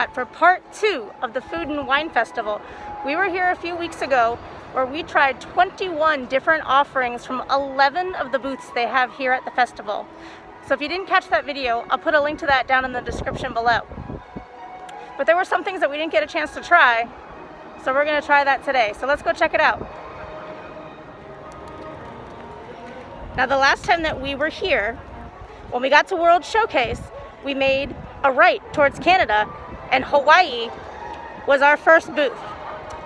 Epcot for part 2 of the Food and Wine Festival. We were here a few weeks ago where we tried 21 different offerings from 11 of the booths they have here at the festival. So if you didn't catch that video, I'll put a link to that down in the description below. But there were some things that we didn't get a chance to try, so we're going to try that today. So let's go check it out. Now the last time that we were here, when we got to World Showcase, we made a right towards Canada, and Hawaii was our first booth.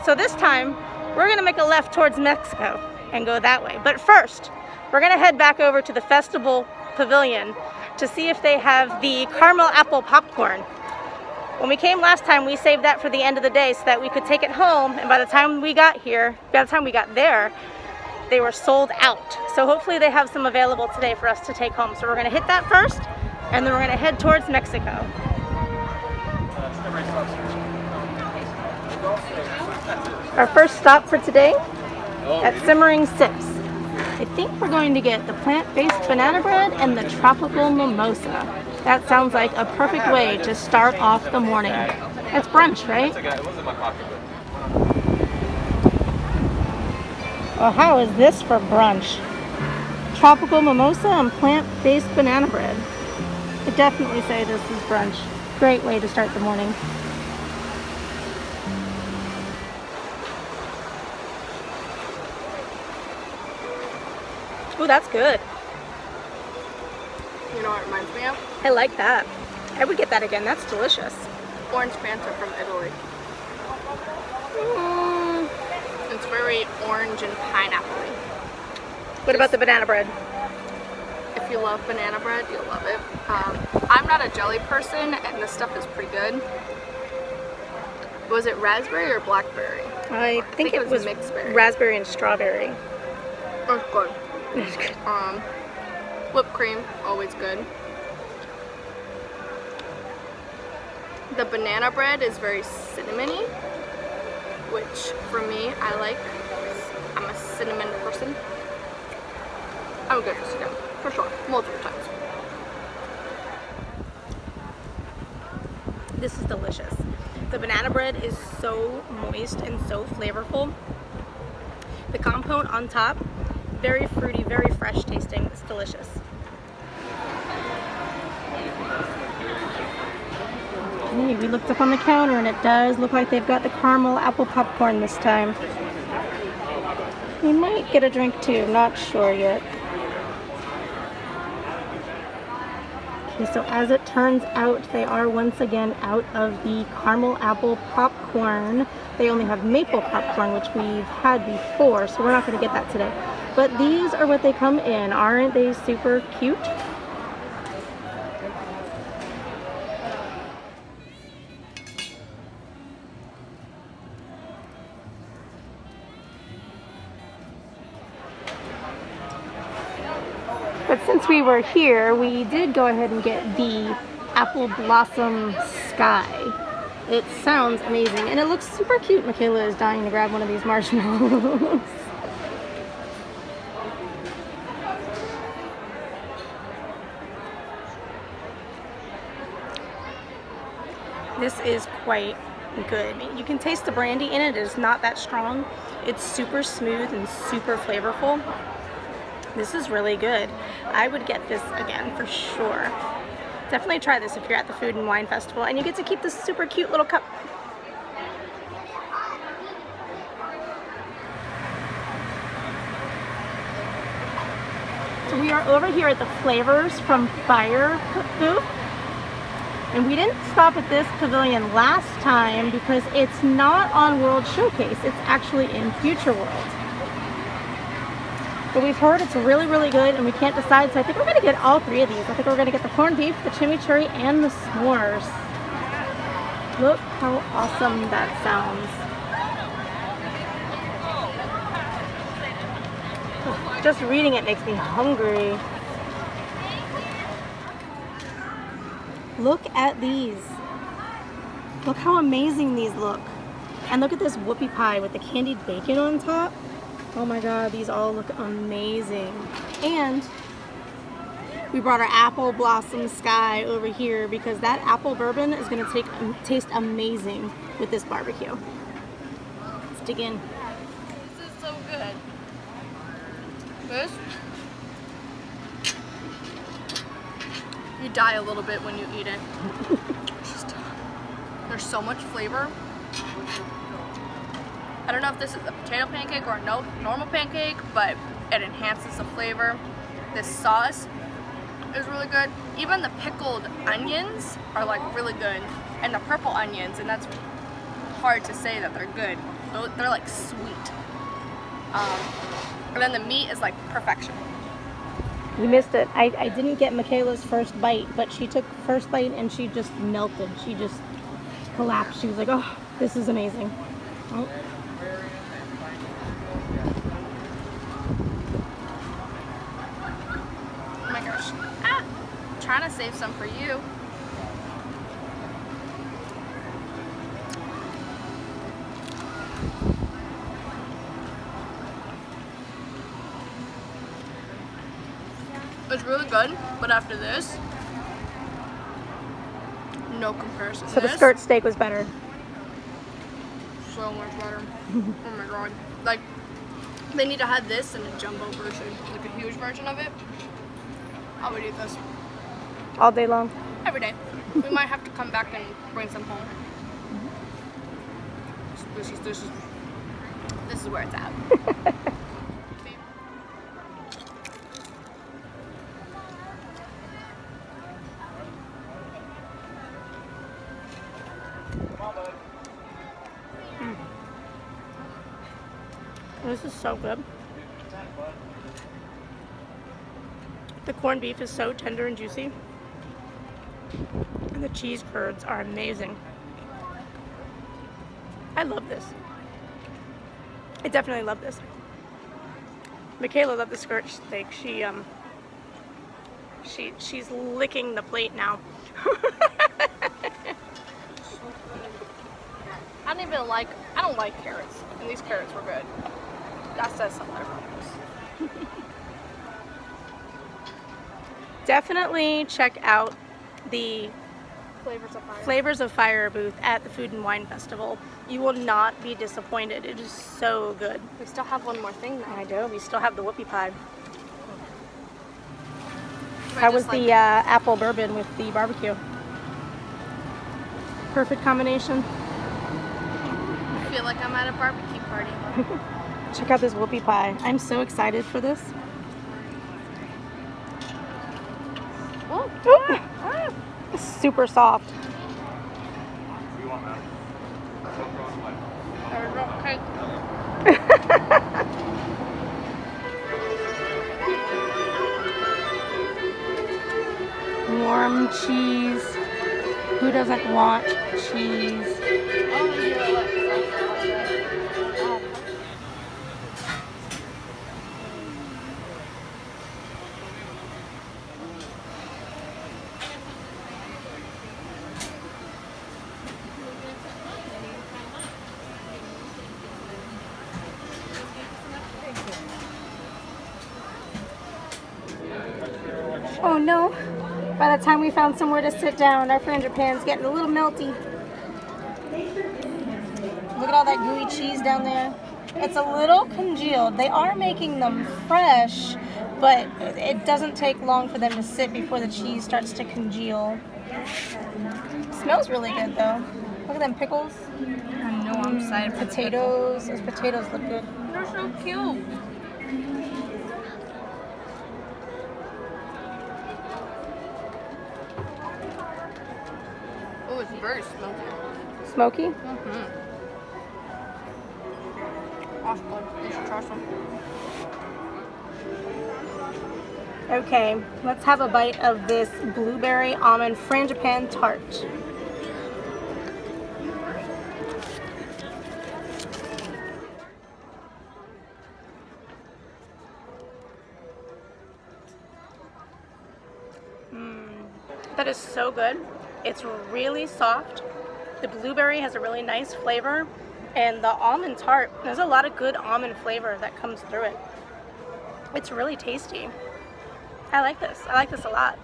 So this time, we're gonna make a left towards Mexico and go that way. But first, we're gonna head back over to the festival pavilion to see if they have the caramel apple popcorn. When we came last time, we saved that for the end of the day so that we could take it home, and by the time we got there, they were sold out. So hopefully they have some available today for us to take home. So we're gonna hit that first, and then we're gonna head towards Mexico. Our first stop for today at Simmering Sips. I think we're going to get the plant-based banana bread and the tropical mimosa. That sounds like a perfect way to start off the morning. That's brunch, right? Well, how is this for brunch? Tropical mimosa and plant-based banana bread. I definitely say this is brunch. Great way to start the morning. Ooh, that's good. You know what it reminds me of? I like that. I would get that again. That's delicious. Orange Fanta from Italy. It's very orange and pineapple-y. What about the banana bread? If you love banana bread, you'll love it. I'm not a jelly person, and this stuff is pretty good. Was it raspberry or blackberry? I think it was mixed berry. Raspberry and strawberry. Oh, it's good. It's good. Whipped cream, always good. The banana bread is very cinnamony, which for me, I like. I'm a cinnamon person. I would go this again, for sure, multiple times. This is delicious. The banana bread is so moist and so flavorful. The compote on top, very fruity, very fresh tasting. It's delicious. Hey, we looked up on the counter and it does look like they've got the caramel apple popcorn this time. We might get a drink too, not sure yet. Okay, so as it turns out, they are once again out of the caramel apple popcorn. They only have maple popcorn, which we've had before, so we're not going to get that today. But these are what they come in. Aren't they super cute? But since we were here, we did go ahead and get the Apple Blossom Sky. It sounds amazing, and it looks super cute. Michaela is dying to grab one of these marshmallows. This is quite good. You can taste the brandy in it. It is not that strong. It's super smooth and super flavorful. This is really good. I would get this again for sure. Definitely try this if you're at the Food and Wine Festival, and you get to keep this super cute little cup. So we are over here at the Flavors from Fire booth. And we didn't stop at this pavilion last time because it's not on World Showcase. It's actually in Future World. But we've heard it's really, really good, and we can't decide, so I think we're going to get all three of these. I think we're going to get the corned beef, the chimichurri, and the s'mores. Look how awesome that sounds. Just reading it makes me hungry. Look at these. Look how amazing these look. And look at this whoopie pie with the candied bacon on top. Oh my god, these all look amazing. And We brought our apple blossom sky over here because that apple bourbon is going to taste amazing with this barbecue. Let's dig in. This is so good. This, you die a little bit when you eat it. There's so much flavor. I don't know if this is a potato pancake or a normal pancake, but it enhances the flavor. This sauce is really good. Even the pickled onions are like really good. And the purple onions, and that's hard to say that they're good. They're like sweet. And then the meat is like perfection. You missed it. I didn't get Michaela's first bite, but she took first bite and she just melted. She just collapsed. She was like, oh, this is amazing. Oh. Oh my gosh. Ah! I'm trying to save some for you. It's really good, but after this, no comparison. So the skirt steak was better. So much better. Oh my god. Like, they need to have this in a jumbo version, like a huge version of it. I would eat this All day long. every day. We might have to come back and bring some home. This is where it's at. This is so good. The corned beef is so tender and juicy. And the cheese curds are amazing. I love this. I definitely love this. Michaela loved the skirt steak. She's licking the plate now. I don't like carrots, and these carrots were good. That says something about this. Definitely check out the Flavors of Fire. Flavors of Fire booth at the Food and Wine Festival. You will not be disappointed. It is so good. We still have one more thing though. I do. We still have the whoopie pie. Should I How was just, like, the apple bourbon with the barbecue? Perfect combination. I feel like I'm at a barbecue party. Check out this whoopie pie. I'm so excited for this. Oh, Ooh. It's super soft. there's no cake. Warm cheese. Who doesn't want cheese? Oh no. By the time we found somewhere to sit down, our frangipan's getting a little melty. Look at all that gooey cheese down there. It's a little congealed. They are making them fresh, but it doesn't take long for them to sit before the cheese starts to congeal. Smells really good though. Look at them pickles. I know, I'm excited for the Potatoes. Those potatoes look good. pickle. They're so cute. Oh, it's very smoky. Smoky? Mm-hmm. That's good. You should try some. Okay, let's have a bite of this blueberry almond frangipan tart. That is so good. It's really soft. The blueberry has a really nice flavor, and the almond tart, there's a lot of good almond flavor that comes through it. It's really tasty. I like this. I like this a lot.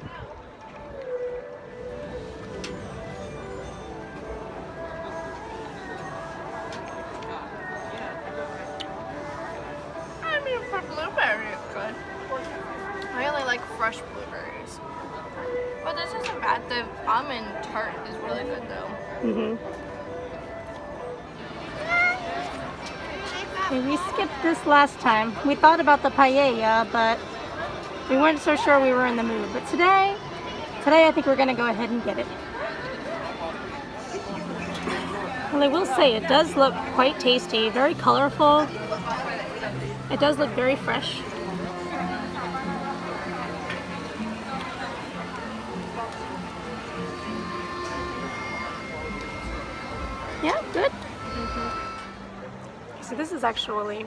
I mean, for blueberry, it's good. I really like fresh blueberries. But this isn't bad. The almond tart is really good, though. Mm-hmm. Okay, we skipped this last time. We thought about the paella, but we weren't so sure we were in the mood. But today I think we're gonna go ahead and get it. Well, I will say it does look quite tasty, very colorful. It does look very fresh. Yeah, good. So this is actually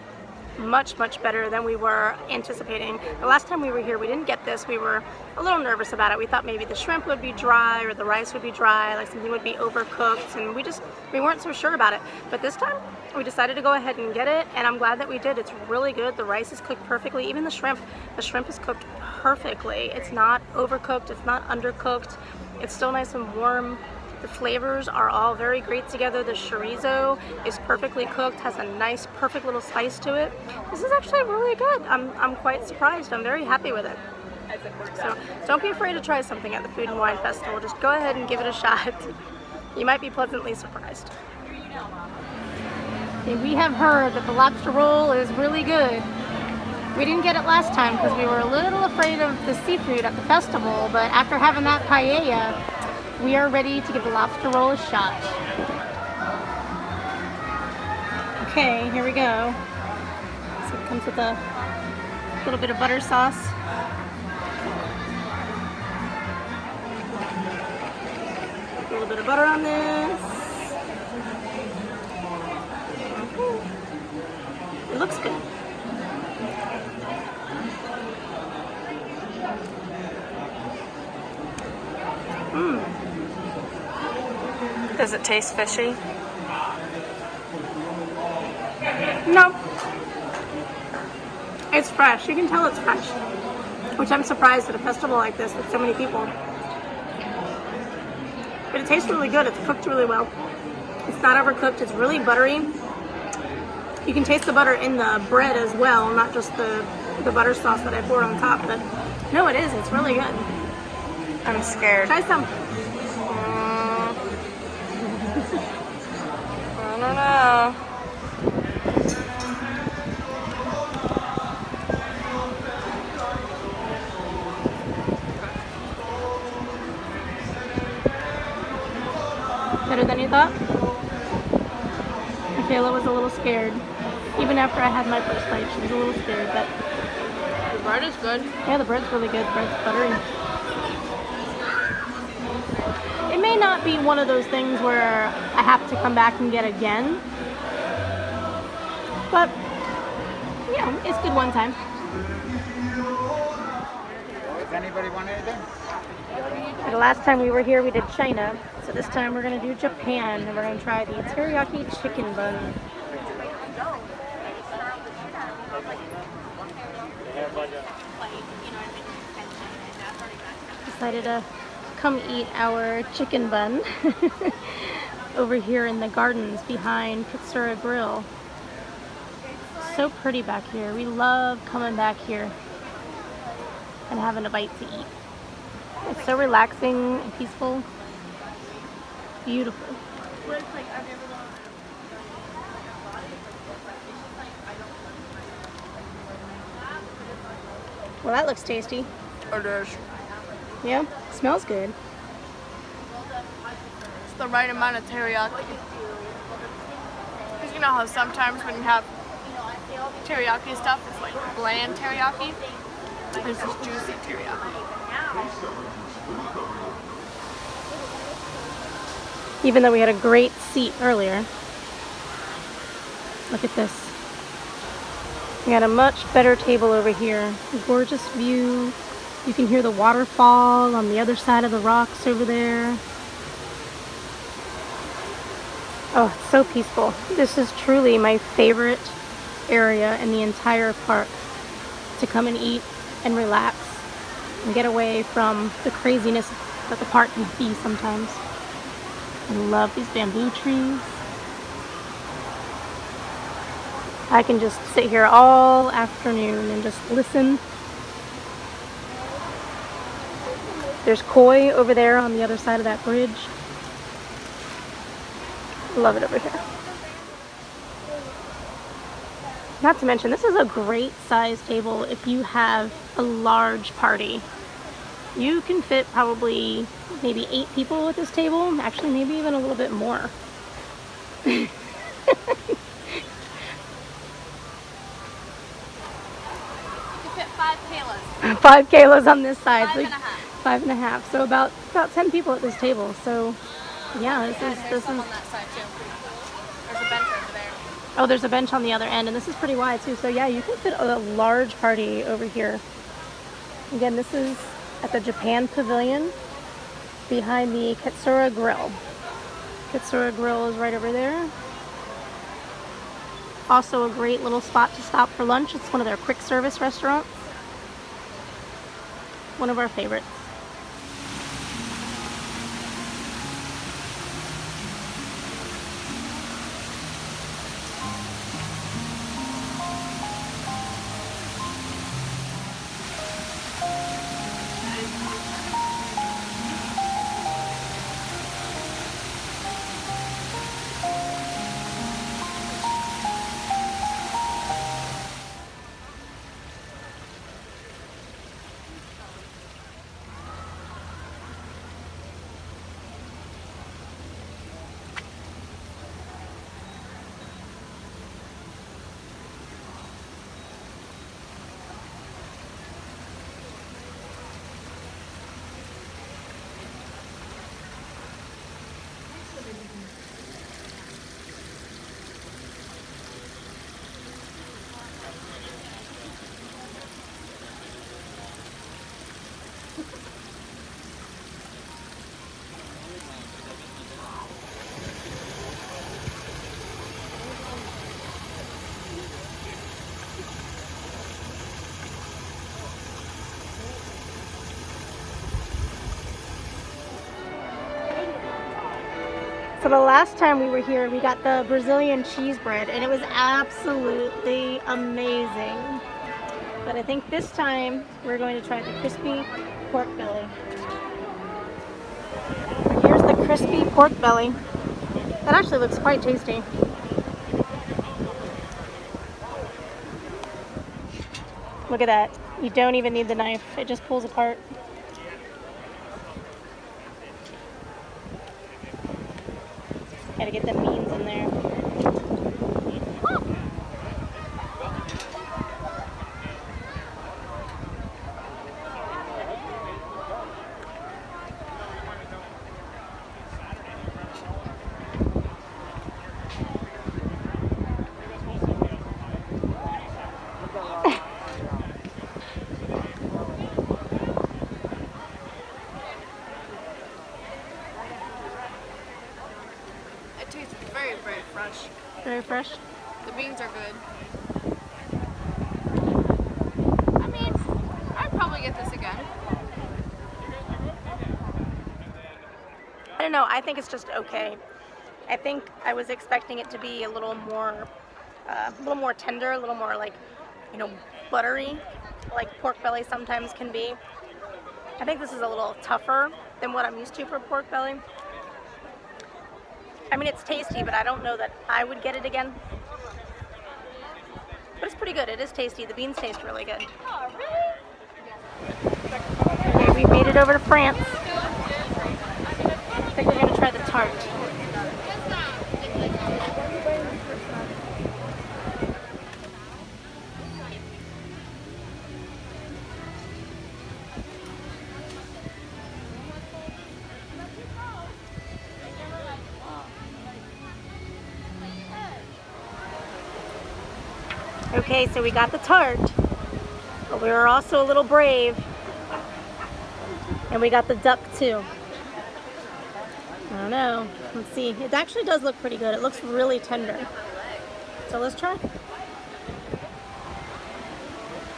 much better than we were anticipating. The last time we were here, we didn't get this. We were a little nervous about it. We thought maybe the shrimp would be dry or the rice would be dry, like something would be overcooked, and we weren't so sure about it. But this time, we decided to go ahead and get it, and I'm glad that we did. It's really good. The rice is cooked perfectly. Even the shrimp is cooked perfectly. It's not overcooked. It's not undercooked. It's still nice and warm. The flavors are all very great together. The chorizo is perfectly cooked, has a nice, perfect little spice to it. This is actually really good. I'm quite surprised. I'm very happy with it. So don't be afraid to try something at the Food and Wine Festival. Just go ahead and give it a shot. You might be pleasantly surprised. Okay, we have heard that the lobster roll is really good. We didn't get it last time because we were a little afraid of the seafood at the festival, but after having that paella, we are ready to give the lobster roll a shot. Okay, here we go. So it comes with a little bit of butter sauce. A little bit of butter on this. It looks good. Does it taste fishy? No. It's fresh. You can tell it's fresh. Which I'm surprised at a festival like this with so many people. But it tastes really good. It's cooked really well. It's not overcooked. It's really buttery. You can taste the butter in the bread as well, not just the butter sauce that I poured on top. But no, it is. It's really good. I'm scared. Try some. I don't know. Better than you thought? Michaela was a little scared. Even after I had my first bite, she was a little scared, but The bread is good. yeah, the bread's really good. The bread's buttery. It may not be one of those things where I have to come back and get again, but you know, it's good one time. Does anybody want anything? The last time we were here, we did China, so this time we're going to do Japan, and we're going to try the teriyaki chicken bun. Decided to come eat our chicken bun over here in the gardens behind Katsura Grill. So pretty back here. We love coming back here and having a bite to eat. It's so relaxing and peaceful. Beautiful. Well, that looks tasty. It is. Yeah, smells good. It's the right amount of teriyaki. Because you know how sometimes when you have teriyaki stuff, it's like bland teriyaki. This is juicy teriyaki. Even though we had a great seat earlier. Look at this. We got a much better table over here. A gorgeous view. You can hear the waterfall on the other side of the rocks over there. Oh, it's so peaceful. This is truly my favorite area in the entire park to come and eat and relax. and get away from the craziness that the park can be sometimes. I love these bamboo trees. I can just sit here all afternoon and just listen. There's koi over there on the other side of that bridge. Love it over here. Not to mention, this is a great size table if you have a large party. You can fit probably maybe 8 people at this table, actually maybe even a little bit more. You can fit 5 kilos. 5 kilos on this side. 5 so and a half. 5.5. So about 10 people at this table. So yeah, There's some on that side too. There's a bench over there. Oh, there's a bench on the other end, and this is pretty wide too. So yeah, you can fit a large party over here. Again, this is at the Japan Pavilion behind the Katsura Grill. Katsura Grill is right over there. Also a great little spot to stop for lunch. It's one of their quick service restaurants. One of our favorites. So the last time we were here, we got the Brazilian cheese bread, and it was absolutely amazing. But I think this time we're going to try the crispy pork belly. Here's the crispy pork belly. That actually looks quite tasty. Look at that. You don't even need the knife. It just pulls apart. Gotta get the beans in there. It tastes very, very fresh. Very fresh. The beans are good. I mean, I'd probably get this again. I don't know. I think it's just okay. I think I was expecting it to be a little more tender, a little more like, buttery, like pork belly sometimes can be. I think this is a little tougher than what I'm used to for pork belly. I mean, it's tasty, but I don't know that I would get it again. But it's pretty good. It is tasty. The beans taste really good. Oh, really? Okay, we've made it over to France. I think we're going to try the tart. Okay, so we got the tart, but we were also a little brave, and we got the duck too. I don't know. Let's see. It actually does look pretty good. It looks really tender. So let's try.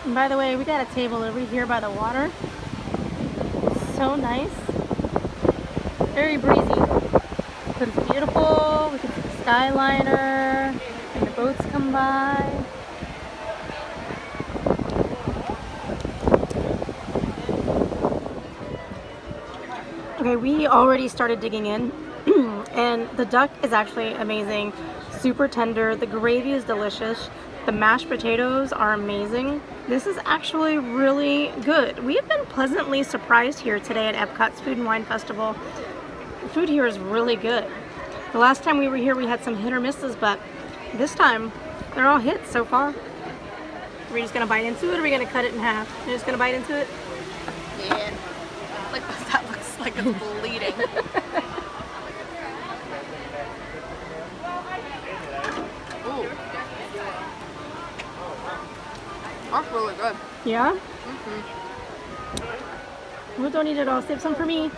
And by the way, we got a table over here by the water. so nice. Very breezy. But it's beautiful. We can see the Skyliner and the boats come by. Okay, we already started digging in, and the duck is actually amazing. Super tender. The gravy is delicious. The mashed potatoes are amazing. This is actually really good. We have been pleasantly surprised here today at Epcot's Food and Wine Festival. The food here is really good. The last time we were here, we had some hit or misses, but this time, they're all hits so far. Are we just gonna bite into it, or are we gonna cut it in half? You're just gonna bite into it? Yeah. Like, that looks like it's bleeding. Ooh. That's really good. Yeah? Well, don't eat it all. Save some for me.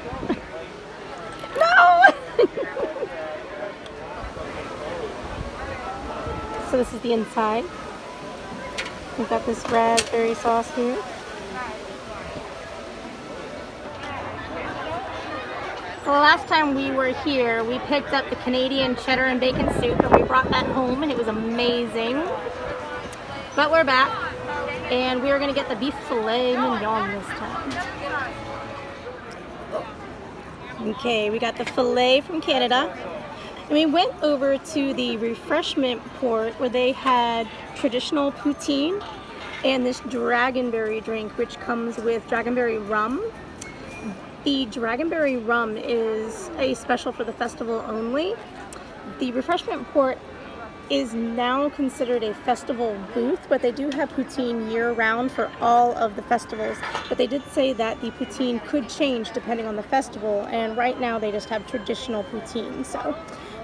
No! So this is the inside. We've got this raspberry sauce here. So the last time we were here, we picked up the Canadian cheddar and bacon soup, and we brought that home, and it was amazing. But we're back, and we are going to get the beef filet mignon this time. Okay, we got the filet from Canada. And we went over to the refreshment port where they had traditional poutine and this dragonberry drink, which comes with dragonberry rum. The dragonberry rum is a special for the festival only. The refreshment port is now considered a festival booth, but they do have poutine year-round for all of the festivals. But they did say that the poutine could change depending on the festival, and right now they just have traditional poutine. So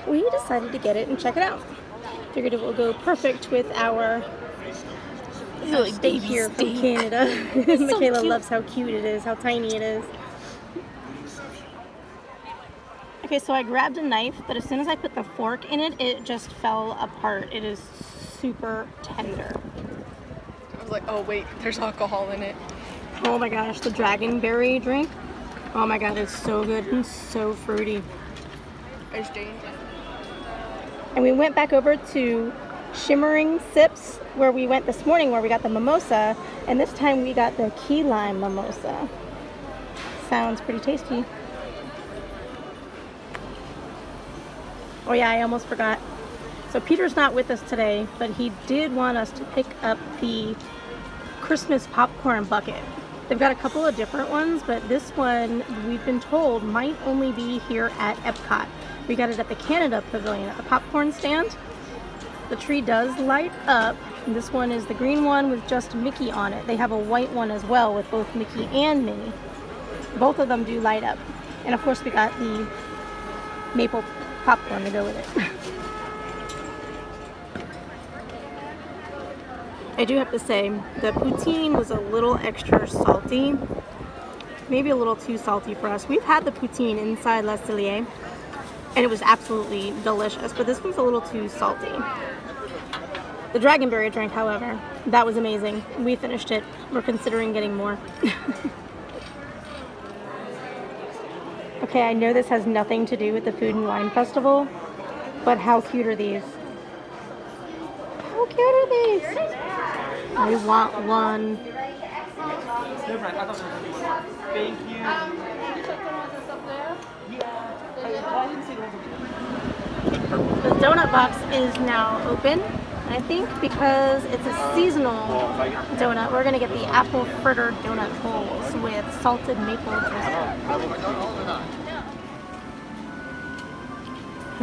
we decided to get it and check it out. Figured it will go perfect with our steak here from Canada. Michaela loves how cute it is, how tiny it is. Okay, so I grabbed a knife, but as soon as I put the fork in it, it just fell apart. It is super tender. I was like, oh wait, there's alcohol in it. Oh my gosh, the dragonberry drink. Oh my god, it's so good and so fruity. There's Jane. And we went back over to Shimmering Sips, where we went this morning, where we got the mimosa, and this time we got the key lime mimosa. Sounds pretty tasty. Oh yeah, I almost forgot. So Peter's not with us today, but he did want us to pick up the Christmas popcorn bucket. They've got a couple of different ones, but this one, we've been told, might only be here at Epcot. We got it at the Canada Pavilion at the popcorn stand. The tree does light up. And this one is the green one with just Mickey on it. They have a white one as well with both Mickey and Minnie. Both of them do light up. And of course we got the maple popcorn to go with it. I do have to say, the poutine was a little extra salty. Maybe a little too salty for us. We've had the poutine inside Le Cellier, and it was absolutely delicious, but this one's a little too salty. The dragonberry drink, however, that was amazing. We finished it. We're considering getting more. Okay, I know this has nothing to do with the Food and Wine Festival, but how cute are these? How cute are these? I want one. Thank you. The donut box is now open. I think because it's a seasonal donut, we're going to get the apple fritter donut holes with salted maple drizzle.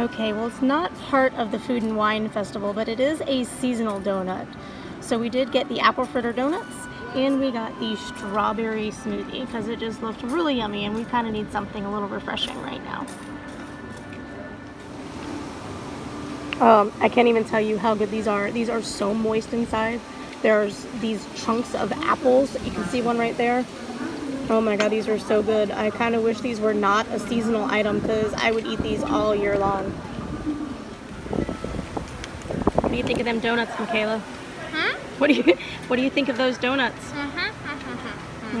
Okay, well, it's not part of the Food and Wine Festival, but it is a seasonal donut. So we did get the apple fritter donuts, and we got the strawberry smoothie because it just looked really yummy, and we kind of need something a little refreshing right now. I can't even tell you how good these are. These are so moist inside. There's these chunks of apples. You can see one right there. Oh my god, these are so good. I kind of wish these were not a seasonal item because I would eat these all year long. What do you think of them donuts, Michaela? What do you think of those donuts? We're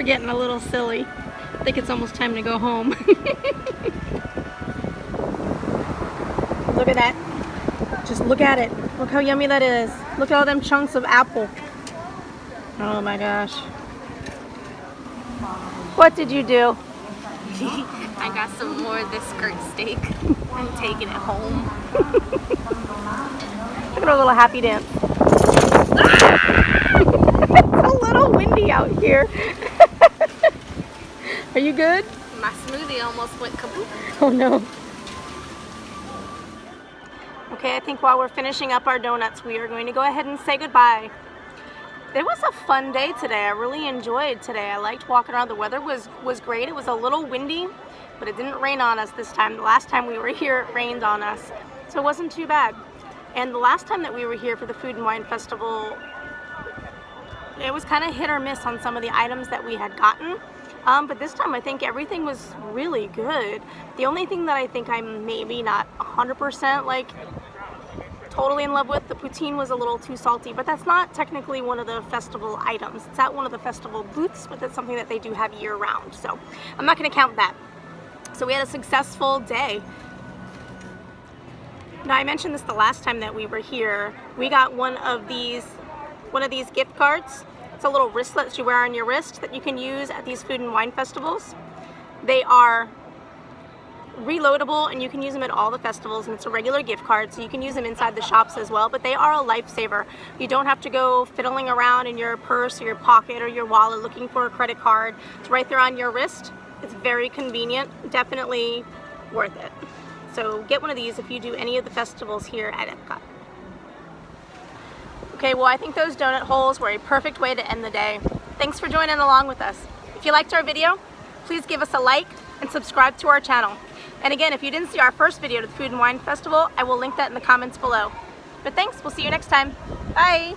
getting a little silly. I think it's almost time to go home. Look at that. Just look at it. Look how yummy that is. Look at all them chunks of apple. Oh my gosh. What did you do? I got some more of this skirt steak. I'm taking it home. Look at our little happy dance. It's a little windy out here. Are you good? My smoothie almost went kaput. Oh no. Okay, I think while we're finishing up our donuts, we are going to go ahead and say goodbye. It was a fun day today. I really enjoyed today. I liked walking around. The weather was great. It was a little windy, but it didn't rain on us this time. The last time we were here, it rained on us, so it wasn't too bad. And the last time that we were here for the Food and Wine Festival, it was kind of hit or miss on some of the items that we had gotten. But this time I think everything was really good. The only thing that I think I'm maybe not 100% like totally in love with, the poutine was a little too salty, but that's not technically one of the festival items. It's at one of the festival booths, but that's something that they do have year round. So I'm not gonna count that. So we had a successful day. Now I mentioned this the last time that we were here. We got one of these gift cards. It's a little wristlet that you wear on your wrist that you can use at these food and wine festivals. They are reloadable and you can use them at all the festivals, and it's a regular gift card, so you can use them inside the shops as well, but they are a lifesaver. You don't have to go fiddling around in your purse or your pocket or your wallet looking for a credit card. It's right there on your wrist. It's very convenient, definitely worth it. So get one of these if you do any of the festivals here at Epcot. Okay, well I think those donut holes were a perfect way to end the day. Thanks for joining along with us. If you liked our video, please give us a like and subscribe to our channel. And again, if you didn't see our first video to the Food and Wine Festival, I will link that in the comments below. But thanks, we'll see you next time. Bye!